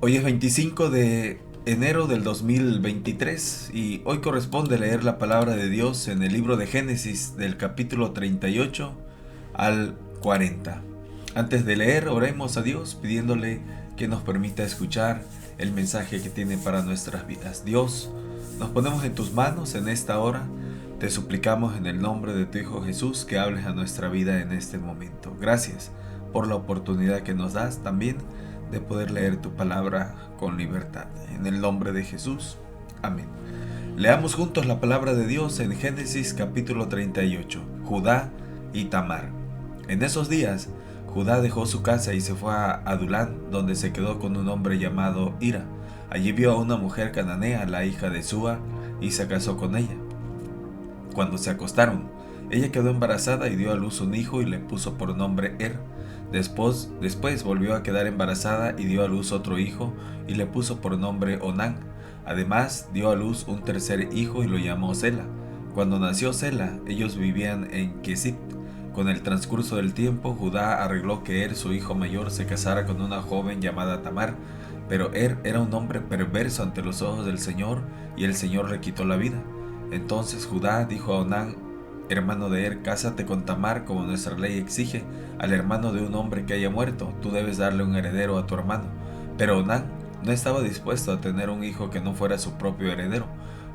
Hoy es 25 de enero del 2023 y hoy corresponde leer la palabra de Dios en el libro de Génesis del capítulo 38 al 40. Antes de leer, oremos a Dios pidiéndole que nos permita escuchar el mensaje que tiene para nuestras vidas. Dios, nos ponemos en tus manos en esta hora. Te suplicamos en el nombre de tu Hijo Jesús que hables a nuestra vida en este momento. Gracias por la oportunidad que nos das también de poder leer tu palabra con libertad. En el nombre de Jesús. Amén. Leamos juntos la palabra de Dios en Génesis capítulo 38. Judá y Tamar. En esos días, Judá dejó su casa y se fue a Adulán, donde se quedó con un hombre llamado Hira. Allí vio a una mujer cananea, la hija de Súa, y se casó con ella. Cuando se acostaron, ella quedó embarazada y dio a luz un hijo y le puso por nombre Después volvió a quedar embarazada y dio a luz otro hijo y le puso por nombre Onán. Además dio a luz un tercer hijo y lo llamó Sela. Cuando nació Sela, ellos vivían en Kesip. Con el transcurso del tiempo, Judá arregló que su hijo mayor, se casara con una joven llamada Tamar. Pero era un hombre perverso ante los ojos del Señor, y el Señor le quitó la vida. Entonces Judá dijo a Onán, hermano de cásate con Tamar como nuestra ley exige. Al hermano de un hombre que haya muerto, tú debes darle un heredero a tu hermano. Pero Onán no estaba dispuesto a tener un hijo que no fuera su propio heredero.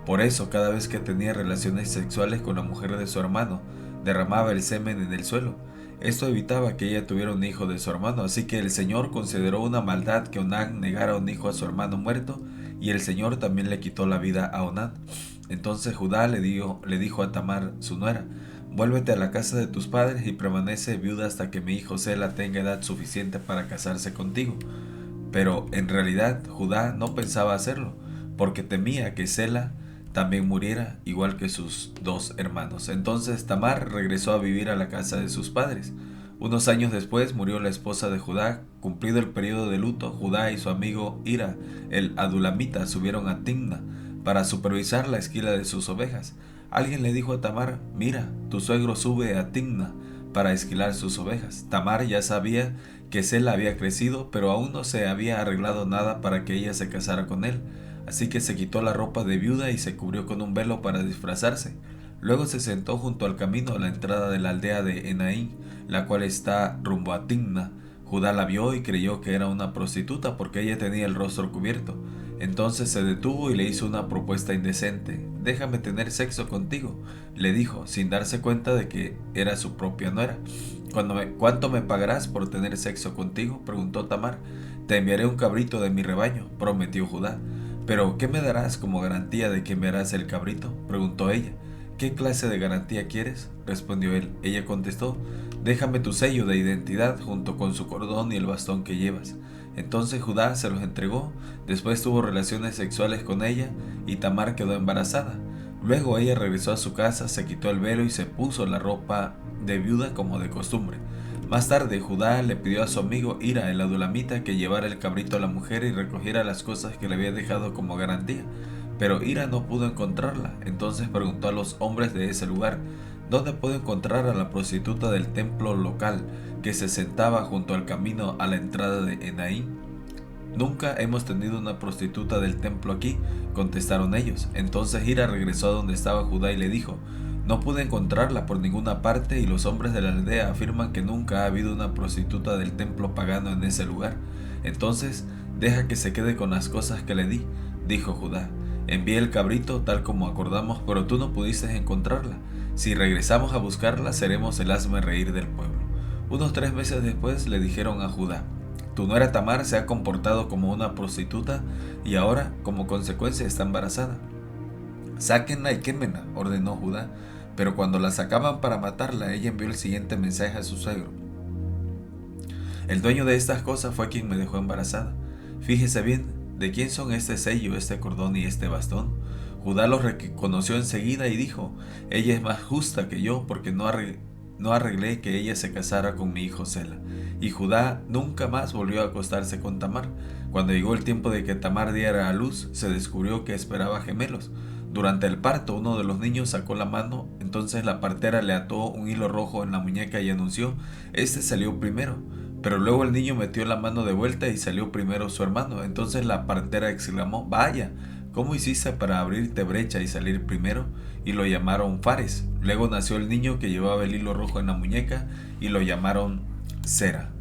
Por eso, cada vez que tenía relaciones sexuales con la mujer de su hermano, derramaba el semen en el suelo. Esto evitaba que ella tuviera un hijo de su hermano, así que el Señor consideró una maldad que Onán negara un hijo a su hermano muerto, y el Señor también le quitó la vida a Onán. Entonces Judá le dijo a Tamar, su nuera, vuélvete a la casa de tus padres y permanece viuda hasta que mi hijo Sela tenga edad suficiente para casarse contigo. Pero en realidad Judá no pensaba hacerlo, porque temía que Sela también muriera, igual que sus dos hermanos. Entonces Tamar regresó a vivir a la casa de sus padres. Unos años después murió la esposa de Judá. Cumplido el periodo de luto, Judá y su amigo Hira, el adulamita, subieron a Timna para supervisar la esquila de sus ovejas. Alguien le dijo a Tamar, mira, tu suegro sube a Timna para esquilar sus ovejas. Tamar ya sabía que Sela había crecido, pero aún no se había arreglado nada para que ella se casara con él. Así que se quitó la ropa de viuda y se cubrió con un velo para disfrazarse. Luego se sentó junto al camino a la entrada de la aldea de Enaí, la cual está rumbo a Timna. Judá la vio y creyó que era una prostituta porque ella tenía el rostro cubierto. Entonces se detuvo y le hizo una propuesta indecente. Déjame tener sexo contigo, le dijo, sin darse cuenta de que era su propia nuera. ¿Cuánto me pagarás por tener sexo contigo?, preguntó Tamar. Te enviaré un cabrito de mi rebaño, prometió Judá. ¿Pero qué me darás como garantía de que me harás el cabrito?, preguntó ella. ¿Qué clase de garantía quieres?, respondió él. Ella contestó, déjame tu sello de identidad junto con su cordón y el bastón que llevas. Entonces Judá se los entregó. Después tuvo relaciones sexuales con ella y Tamar quedó embarazada. Luego ella regresó a su casa, se quitó el velo y se puso la ropa de viuda como de costumbre. Más tarde Judá le pidió a su amigo Hira, el adulamita, que llevara el cabrito a la mujer y recogiera las cosas que le había dejado como garantía. Pero Hira no pudo encontrarla. Entonces preguntó a los hombres de ese lugar, ¿dónde puedo encontrar a la prostituta del templo local que se sentaba junto al camino a la entrada de Enaí? Nunca hemos tenido una prostituta del templo aquí, contestaron ellos. Entonces Hira regresó a donde estaba Judá y le dijo, no pude encontrarla por ninguna parte y los hombres de la aldea afirman que nunca ha habido una prostituta del templo pagano en ese lugar. Entonces deja que se quede con las cosas que le di, dijo Judá. Envié el cabrito tal como acordamos, pero tú no pudiste encontrarla. Si regresamos a buscarla, seremos el hazmerreír del pueblo. Unos 3 meses después le dijeron a Judá, tu nuera Tamar se ha comportado como una prostituta y ahora, como consecuencia, está embarazada. Sáquenla y quémenla, ordenó Judá. Pero cuando la sacaban para matarla, ella envió el siguiente mensaje a su suegro. El dueño de estas cosas fue quien me dejó embarazada. Fíjese bien, ¿de quién son este sello, este cordón y este bastón? Judá los reconoció enseguida y dijo, ella es más justa que yo porque no arreglé que ella se casara con mi hijo Sela. Y Judá nunca más volvió a acostarse con Tamar. Cuando llegó el tiempo de que Tamar diera a luz, se descubrió que esperaba gemelos. Durante el parto, uno de los niños sacó la mano, entonces la partera le ató un hilo rojo en la muñeca y anunció, este salió primero. Pero luego el niño metió la mano de vuelta y salió primero su hermano. Entonces la partera exclamó: «Vaya, ¿cómo hiciste para abrirte brecha y salir primero?». Y lo llamaron Fares. Luego nació el niño que llevaba el hilo rojo en la muñeca y lo llamaron Sera.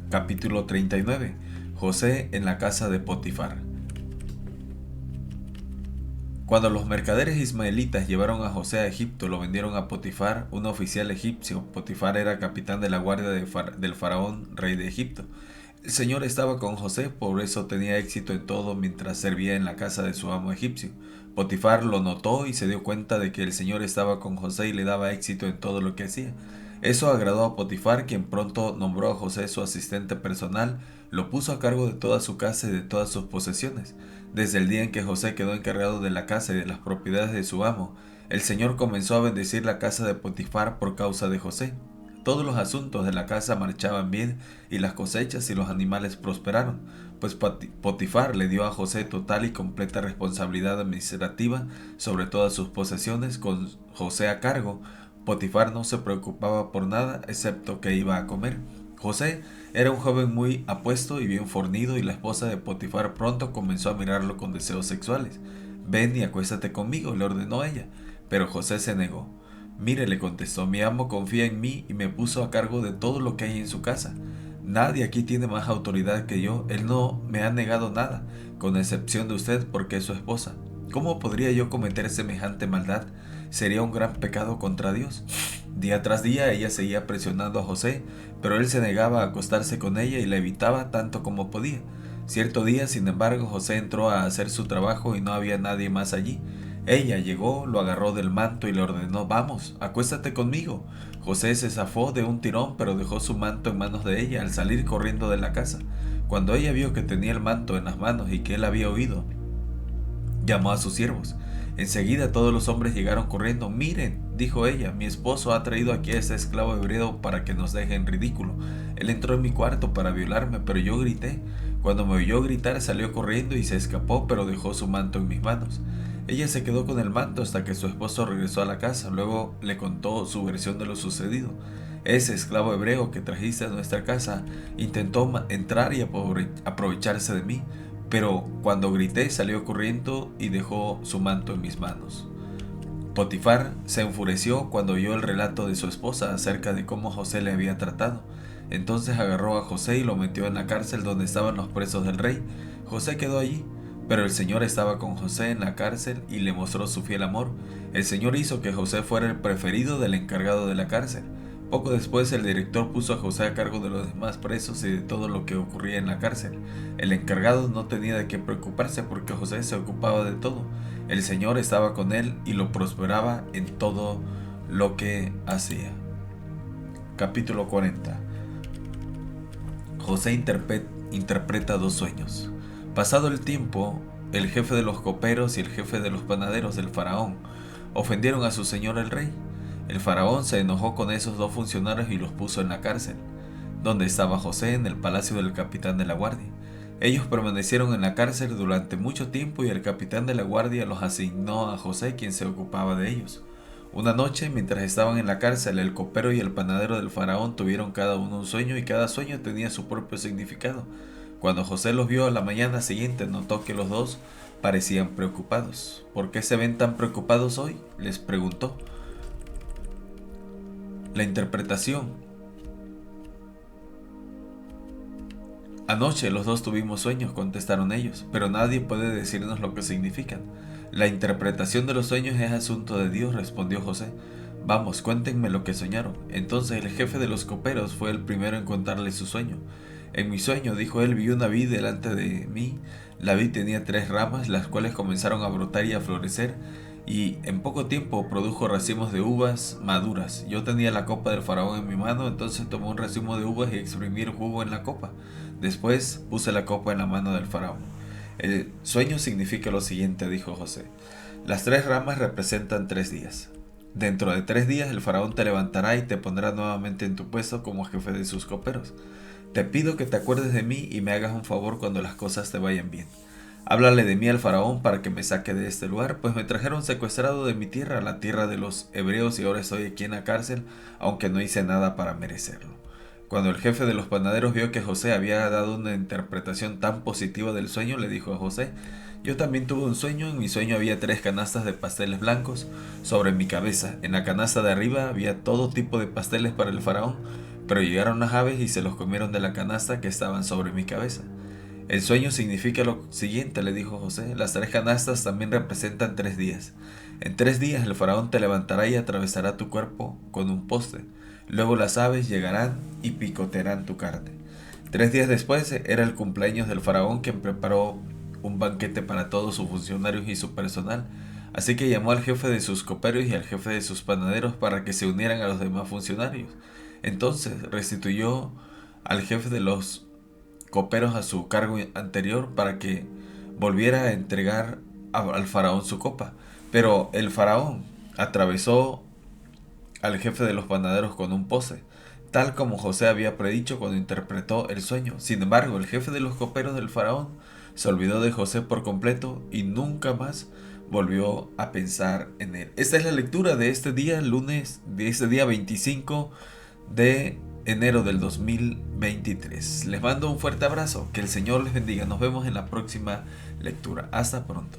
Capítulo 39. José en la casa de Potifar. Cuando los mercaderes ismaelitas llevaron a José a Egipto, lo vendieron a Potifar, un oficial egipcio. Potifar era capitán de la guardia del faraón, rey de Egipto. El Señor estaba con José, por eso tenía éxito en todo mientras servía en la casa de su amo egipcio. Potifar lo notó y se dio cuenta de que el Señor estaba con José y le daba éxito en todo lo que hacía. Eso agradó a Potifar, quien pronto nombró a José su asistente personal, lo puso a cargo de toda su casa y de todas sus posesiones. Desde el día en que José quedó encargado de la casa y de las propiedades de su amo, el Señor comenzó a bendecir la casa de Potifar por causa de José. Todos los asuntos de la casa marchaban bien y las cosechas y los animales prosperaron, pues Potifar le dio a José total y completa responsabilidad administrativa sobre todas sus posesiones. Con José a cargo, Potifar no se preocupaba por nada excepto que iba a comer. José era un joven muy apuesto y bien fornido, y la esposa de Potifar pronto comenzó a mirarlo con deseos sexuales. «Ven y acuéstate conmigo», le ordenó ella, pero José se negó. «Mire», le contestó, «mi amo confía en mí y me puso a cargo de todo lo que hay en su casa. Nadie aquí tiene más autoridad que yo. Él no me ha negado nada, con excepción de usted, porque es su esposa. ¿Cómo podría yo cometer semejante maldad? Sería un gran pecado contra Dios». Día tras día ella seguía presionando a José, pero él se negaba a acostarse con ella y la evitaba tanto como podía. Cierto día, sin embargo, José entró a hacer su trabajo y no había nadie más allí. Ella llegó, lo agarró del manto y le ordenó: «Vamos, acuéstate conmigo». José se zafó de un tirón, pero dejó su manto en manos de ella al salir corriendo de la casa. Cuando ella vio que tenía el manto en las manos y que él había huido, llamó a sus siervos. Enseguida todos los hombres llegaron corriendo. «Miren», dijo ella, «mi esposo ha traído aquí a ese esclavo hebreo para que nos deje en ridículo. Él entró en mi cuarto para violarme, pero yo grité. Cuando me oyó gritar salió corriendo y se escapó, pero dejó su manto en mis manos». Ella se quedó con el manto hasta que su esposo regresó a la casa. Luego le contó su versión de lo sucedido. «Ese esclavo hebreo que trajiste a nuestra casa intentó entrar y aprovecharse de mí, pero cuando grité salió corriendo y dejó su manto en mis manos». Potifar se enfureció cuando oyó el relato de su esposa acerca de cómo José le había tratado. Entonces agarró a José y lo metió en la cárcel donde estaban los presos del rey. José quedó allí, pero el Señor estaba con José en la cárcel y le mostró su fiel amor. El Señor hizo que José fuera el preferido del encargado de la cárcel. Poco después el director puso a José a cargo de los demás presos y de todo lo que ocurría en la cárcel. El encargado no tenía de qué preocuparse porque José se ocupaba de todo. El Señor estaba con él y lo prosperaba en todo lo que hacía. Capítulo 40. José interpreta dos sueños. Pasado el tiempo, el jefe de los coperos y el jefe de los panaderos del faraón ofendieron a su señor el rey. El faraón se enojó con esos dos funcionarios y los puso en la cárcel, donde estaba José, en el palacio del capitán de la guardia. Ellos permanecieron en la cárcel durante mucho tiempo y el capitán de la guardia los asignó a José, quien se ocupaba de ellos. Una noche, mientras estaban en la cárcel, el copero y el panadero del faraón tuvieron cada uno un sueño y cada sueño tenía su propio significado. Cuando José los vio a la mañana siguiente, notó que los dos parecían preocupados. «¿Por qué se ven tan preocupados hoy?», les preguntó. La interpretación. «Anoche los dos tuvimos sueños», contestaron ellos, «pero nadie puede decirnos lo que significan». «La interpretación de los sueños es asunto de Dios», respondió José. «Vamos, cuéntenme lo que soñaron». Entonces el jefe de los coperos fue el primero en contarle su sueño. «En mi sueño», dijo él, «vi una vid delante de mí. La vid tenía 3 ramas, las cuales comenzaron a brotar y a florecer, y en poco tiempo produjo racimos de uvas maduras. Yo tenía la copa del faraón en mi mano, entonces tomé un racimo de uvas y exprimí el jugo en la copa. Después puse la copa en la mano del faraón». «El sueño significa lo siguiente», dijo José. «Las 3 ramas representan 3 días. Dentro de 3 días el faraón te levantará y te pondrá nuevamente en tu puesto como jefe de sus coperos. Te pido que te acuerdes de mí y me hagas un favor cuando las cosas te vayan bien. Háblale de mí al faraón para que me saque de este lugar, pues me trajeron secuestrado de mi tierra, la tierra de los hebreos, y ahora estoy aquí en la cárcel, aunque no hice nada para merecerlo». Cuando el jefe de los panaderos vio que José había dado una interpretación tan positiva del sueño, le dijo a José: yo también tuve un sueño. En mi sueño había 3 canastas de pasteles blancos sobre mi cabeza. En la canasta de arriba había todo tipo de pasteles para el faraón, pero llegaron las aves y se los comieron de la canasta que estaban sobre mi cabeza. El sueño significa lo siguiente, le dijo José: las 3 canastas también representan 3 días. En 3 días el faraón te levantará y atravesará tu cuerpo con un poste. Luego las aves llegarán y picotearán tu carne. 3 días después era el cumpleaños del faraón, quien preparó un banquete para todos sus funcionarios y su personal. Así que llamó al jefe de sus coperos y al jefe de sus panaderos para que se unieran a los demás funcionarios. Entonces restituyó al jefe de los coperos a su cargo anterior para que volviera a entregar al faraón su copa. Pero el faraón atravesó al jefe de los panaderos con un poste, tal como José había predicho cuando interpretó el sueño. Sin embargo, el jefe de los coperos del faraón se olvidó de José por completo y nunca más volvió a pensar en él. Esta es la lectura de este día, lunes, de este día 25 de enero del 2023. Les mando un fuerte abrazo, que el Señor les bendiga. Nos vemos en la próxima lectura. Hasta pronto.